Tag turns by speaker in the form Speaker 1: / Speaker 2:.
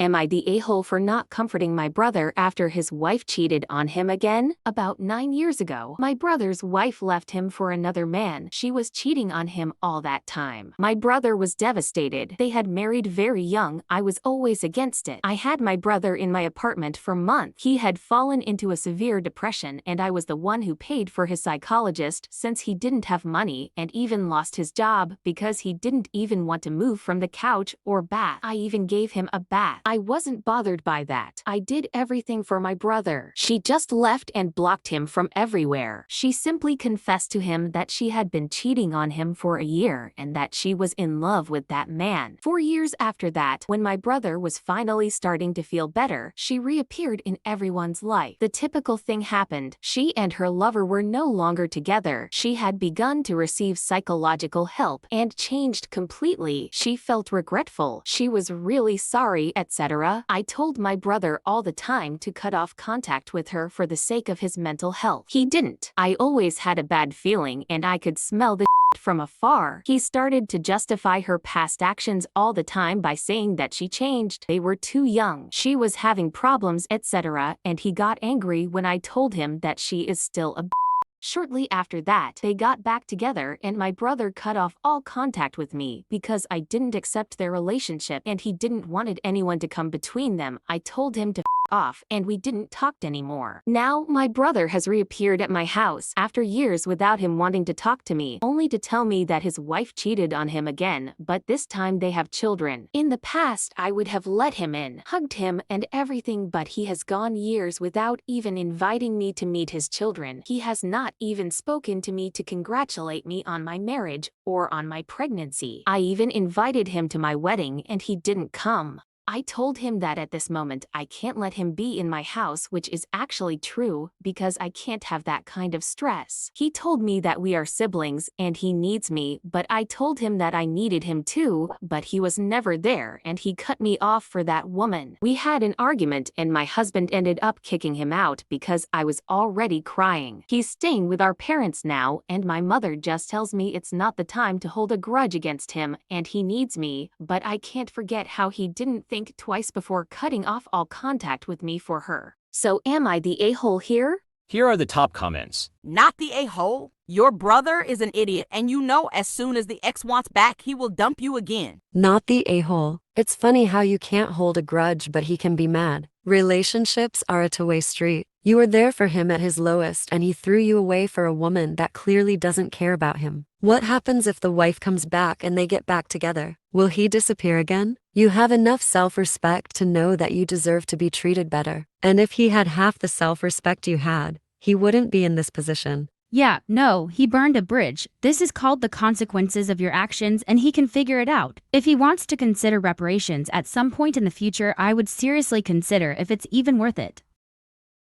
Speaker 1: Am I the a-hole for not comforting my brother after his wife cheated on him again? About 9 years ago, my brother's wife left him for another man. She was cheating on him all that time. My brother was devastated. They had married very young. I was always against it. I had my brother in my apartment for months. He had fallen into a severe depression, and I was the one who paid for his psychologist since he didn't have money and even lost his job because he didn't even want to move from the couch or bath. I even gave him a bath. I wasn't bothered by that. I did everything for my brother. She just left and blocked him from everywhere. She simply confessed to him that she had been cheating on him for a year and that she was in love with that man. 4 years after that, when my brother was finally starting to feel better, she reappeared in everyone's life. The typical thing happened. She and her lover were no longer together. She had begun to receive psychological help and changed completely. She felt regretful. She was really sorry, etc. I told my brother all the time to cut off contact with her for the sake of his mental health. He didn't. I always had a bad feeling and I could smell the from afar. He started to justify her past actions all the time by saying that she changed. They were too young. She was having problems, etc. And he got angry when I told him that she is still a Shortly after that, they got back together and my brother cut off all contact with me because I didn't accept their relationship and he didn't wanted anyone to come between them. I told him to off and we didn't talk anymore. Now, my brother has reappeared at my house after years without him wanting to talk to me, only to tell me that his wife cheated on him again, but this time they have children. In the past, I would have let him in, hugged him and everything, but he has gone years without even inviting me to meet his children. He has not even spoken to me to congratulate me on my marriage or on my pregnancy. I even invited him to my wedding and he didn't come. I told him that at this moment I can't let him be in my house, which is actually true because I can't have that kind of stress. He told me that we are siblings and he needs me, but I told him that I needed him too, but he was never there and he cut me off for that woman. We had an argument and my husband ended up kicking him out because I was already crying. He's staying with our parents now and my mother just tells me it's not the time to hold a grudge against him and he needs me, but I can't forget how he didn't think twice before cutting off all contact with me for her. So am I the a-hole here?
Speaker 2: Here are the top comments.
Speaker 3: Not the a-hole. Your brother is an idiot and you know as soon as the ex wants back, he will dump you again.
Speaker 4: Not the a-hole. It's funny how you can't hold a grudge but he can be mad. Relationships are a two-way street. You were there for him at his lowest and he threw you away for a woman that clearly doesn't care about him. What happens if the wife comes back and they get back together? Will he disappear again? You have enough self-respect to know that you deserve to be treated better. And if he had half the self-respect you had, he wouldn't be in this position.
Speaker 5: Yeah, no, he burned a bridge. This is called the consequences of your actions and he can figure it out. If he wants to consider reparations at some point in the future, I would seriously consider if it's even worth it.